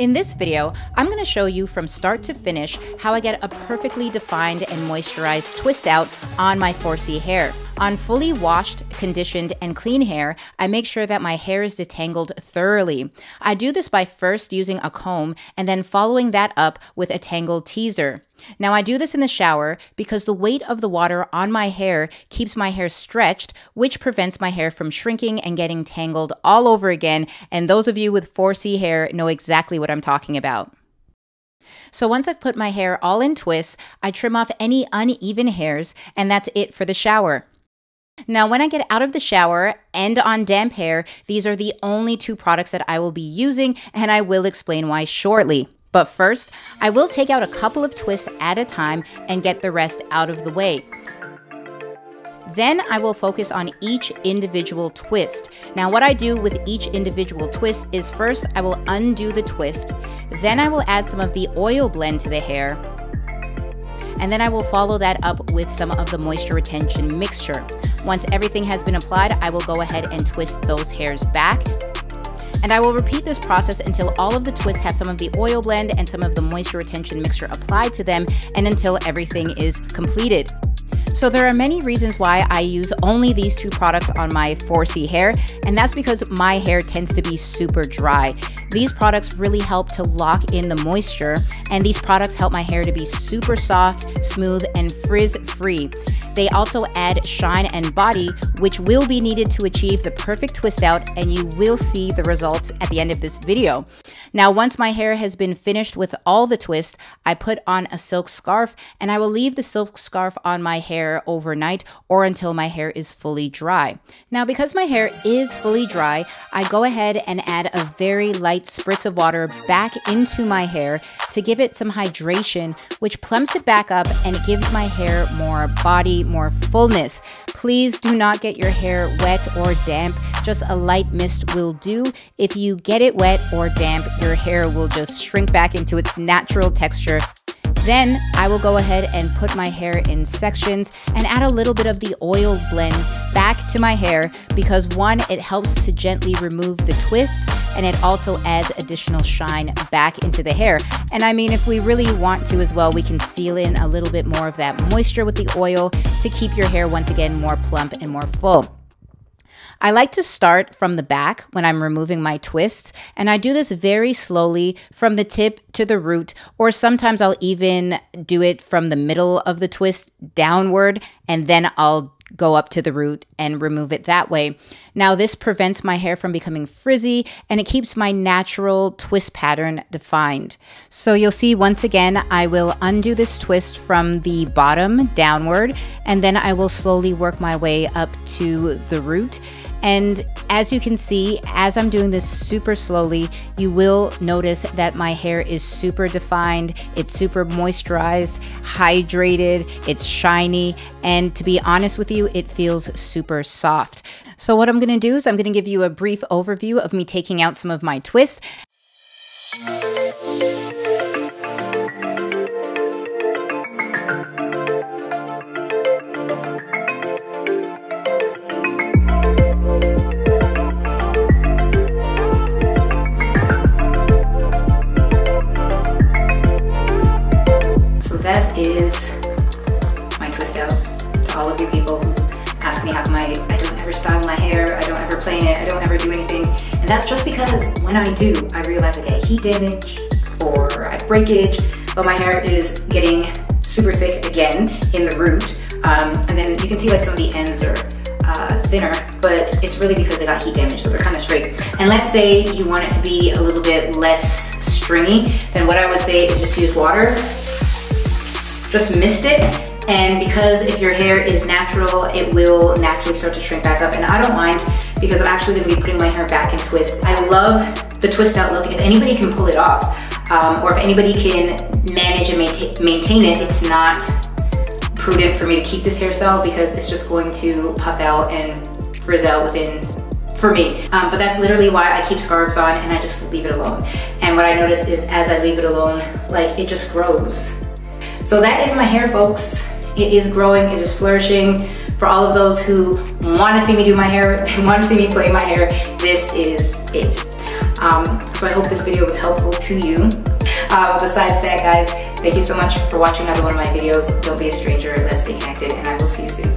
In this video, I'm going to show you from start to finish how I get a perfectly defined and moisturized twist out on my 4C hair. On fully washed, conditioned, and clean hair, I make sure that my hair is detangled thoroughly. I do this by first using a comb and then following that up with a tangle teaser. Now I do this in the shower because the weight of the water on my hair keeps my hair stretched, which prevents my hair from shrinking and getting tangled all over again. And those of you with 4C hair know exactly what I'm talking about. So once I've put my hair all in twists, I trim off any uneven hairs, and that's it for the shower. Now, when I get out of the shower and on damp hair, these are the only two products that I will be using, and I will explain why shortly. But first, I will take out a couple of twists at a time and get the rest out of the way. Then I will focus on each individual twist. Now, what I do with each individual twist is first I will undo the twist, then I will add some of the oil blend to the hair, and then I will follow that up with some of the moisture retention mixture. Once everything has been applied, I will go ahead and twist those hairs back. And I will repeat this process until all of the twists have some of the oil blend and some of the moisture retention mixture applied to them, and until everything is completed. So there are many reasons why I use only these two products on my 4C hair, and that's because my hair tends to be super dry. These products really help to lock in the moisture, and these products help my hair to be super soft, smooth, and frizz-free. They also add shine and body, which will be needed to achieve the perfect twist out, and you will see the results at the end of this video. Now, once my hair has been finished with all the twists, I put on a silk scarf, and I will leave the silk scarf on my hair overnight or until my hair is fully dry. Now, because my hair is fully dry, I go ahead and add a very light spritz of water back into my hair to give it some hydration, which plumps it back up and gives my hair more body, more fullness. Please do not get your hair wet or damp. Just a light mist will do. If you get it wet or damp, your hair will just shrink back into its natural texture. Then I will go ahead and put my hair in sections and add a little bit of the oil blend back to my hair because one, it helps to gently remove the twists, and it also adds additional shine back into the hair. And I mean, if we really want to as well, we can seal in a little bit more of that moisture with the oil to keep your hair once again more plump and more full. I like to start from the back when I'm removing my twists, and I do this very slowly from the tip to the root, or sometimes I'll even do it from the middle of the twist downward, and then I'll go up to the root and remove it that way. Now, this prevents my hair from becoming frizzy, and it keeps my natural twist pattern defined. So you'll see once again, I will undo this twist from the bottom downward, and then I will slowly work my way up to the root. And as you can see, as I'm doing this super slowly, you will notice that my hair is super defined, it's super moisturized, hydrated, it's shiny, and to be honest with you, it feels super soft. So what I'm gonna do is I'm gonna give you a brief overview of me taking out some of my twists. That is my twist out. To all of you people who ask me how come I don't ever style my hair, I don't ever plait it, I don't ever do anything. And that's just because when I do, I realize I get heat damage or I breakage, but my hair is getting super thick again in the root. And then you can see like some of the ends are thinner, but it's really because they got heat damage, so they're kind of straight. And let's say you want it to be a little bit less stringy, then what I would say is just use water. Just mist it, and because if your hair is natural, it will naturally start to shrink back up, and I don't mind because I'm actually going to be putting my hair back in twists. I love the twist out look. If anybody can pull it off, or if anybody can manage and maintain it, it's not prudent for me to keep this hairstyle because it's just going to puff out and frizz out within, for me. But that's literally why I keep scarves on and I just leave it alone. And what I notice is as I leave it alone, like it just grows. So that is my hair, folks. It is growing, it is flourishing. For all of those who want to see me do my hair, want to see me play my hair, this is it. So I hope this video was helpful to you. Besides that, guys, thank you so much for watching another one of my videos. Don't be a stranger, let's stay connected, and I will see you soon.